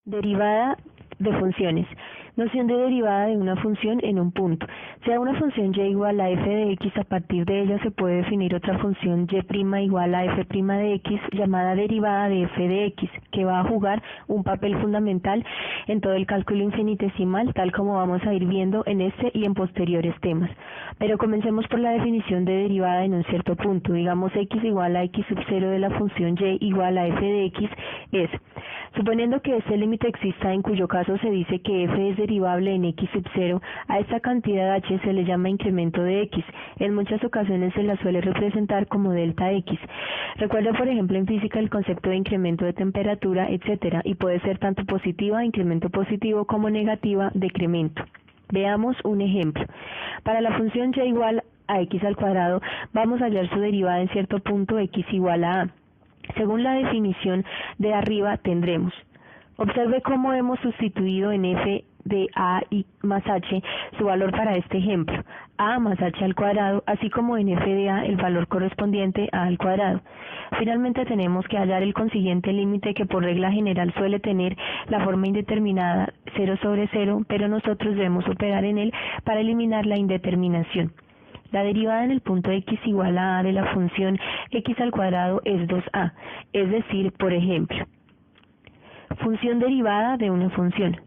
Derivada de funciones. Noción de derivada de una función en un punto. Sea una función y igual a f de x, a partir de ella se puede definir otra función y igual a f' de x llamada derivada de f de x, que va a jugar un papel fundamental en todo el cálculo infinitesimal, tal como vamos a ir viendo en este y en posteriores temas. Pero comencemos por la definición de derivada en un cierto punto. Digamos x igual a x sub 0 de la función y igual a f de x es, suponiendo que este límite exista, en cuyo caso se dice que f es derivable en x sub 0, a esta cantidad h se le llama incremento de x. En muchas ocasiones se la suele representar como delta x. Recuerda, por ejemplo, en física el concepto de incremento de temperatura, etcétera, y puede ser tanto positiva, incremento positivo, como negativa, decremento. Veamos un ejemplo. Para la función y igual a x al cuadrado, vamos a hallar su derivada en cierto punto x igual a a. Según la definición de arriba tendremos, observe cómo hemos sustituido en f de a y más h su valor para este ejemplo, a más h al cuadrado, así como en f de a el valor correspondiente a al cuadrado. Finalmente tenemos que hallar el consiguiente límite, que por regla general suele tener la forma indeterminada 0 sobre 0, pero nosotros debemos operar en él para eliminar la indeterminación. La derivada en el punto x igual a a de la función x al cuadrado es 2a, es decir, por ejemplo, función derivada de una función.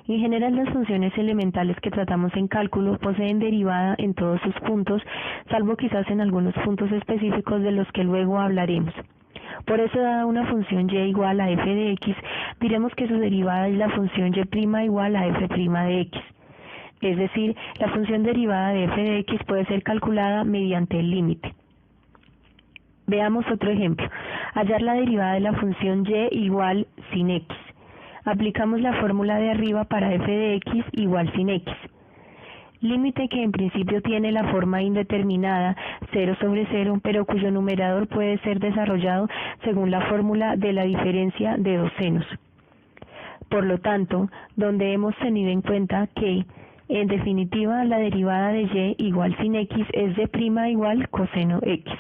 En general, las funciones elementales que tratamos en cálculo poseen derivada en todos sus puntos, salvo quizás en algunos puntos específicos de los que luego hablaremos. Por eso, dada una función y igual a f de x, diremos que su derivada es la función y' igual a f' de x. Es decir, la función derivada de f de x puede ser calculada mediante el límite. Veamos otro ejemplo. Hallar la derivada de la función y igual sin x. Aplicamos la fórmula de arriba para f de x igual sin x. Límite que en principio tiene la forma indeterminada 0 sobre 0, pero cuyo numerador puede ser desarrollado según la fórmula de la diferencia de dos senos. Por lo tanto, donde hemos tenido en cuenta que, en definitiva, la derivada de y igual sin x es de' igual coseno x.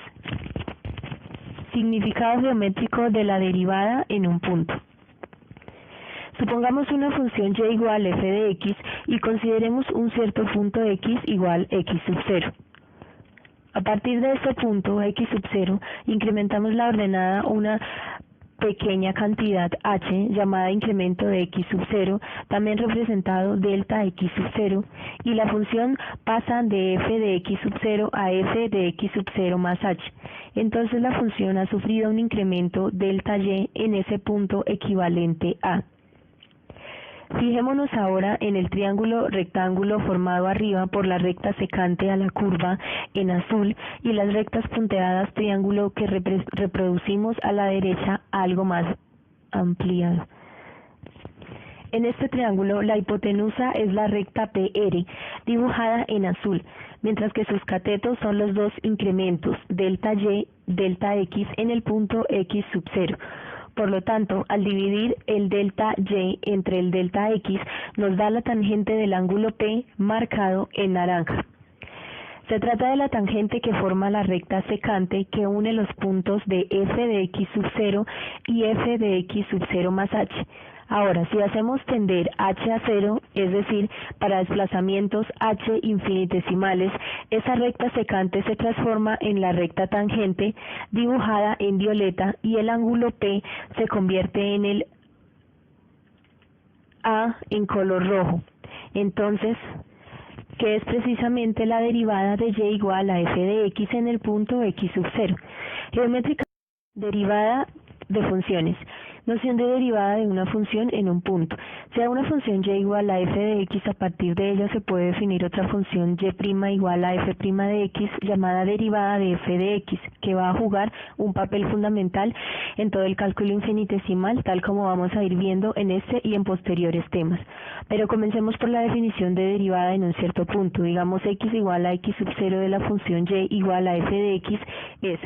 Significado geométrico de la derivada en un punto. Supongamos una función y igual f de x y consideremos un cierto punto x igual x sub 0. A partir de este punto x sub 0, incrementamos la ordenada una pequeña cantidad h llamada incremento de x sub 0, también representado delta x sub 0, y la función pasa de f de x sub 0 a f de x sub 0 más h. Entonces la función ha sufrido un incremento delta y en ese punto equivalente a. Fijémonos ahora en el triángulo rectángulo formado arriba por la recta secante a la curva en azul y las rectas punteadas triángulo que reproducimos a la derecha algo más ampliado. En este triángulo la hipotenusa es la recta PR, dibujada en azul, mientras que sus catetos son los dos incrementos, delta y, delta x en el punto x sub 0. Por lo tanto, al dividir el delta y entre el delta x, nos da la tangente del ángulo P marcado en naranja. Se trata de la tangente que forma la recta secante que une los puntos de f de x sub 0 y f de x sub 0 más h. Ahora, si hacemos tender h a 0, es decir, para desplazamientos h infinitesimales, esa recta secante se transforma en la recta tangente, dibujada en violeta, y el ángulo P se convierte en el A en color rojo. Entonces, que es precisamente la derivada de y igual a f de x en el punto x sub 0. Geométrica. Derivada de funciones. Noción de derivada de una función en un punto. Sea una función y igual a f de x, a partir de ella se puede definir otra función y' igual a f' de x llamada derivada de f de x, que va a jugar un papel fundamental en todo el cálculo infinitesimal, tal como vamos a ir viendo en este y en posteriores temas. Pero comencemos por la definición de derivada en un cierto punto. Digamos x igual a x sub 0 de la función y igual a f de x es,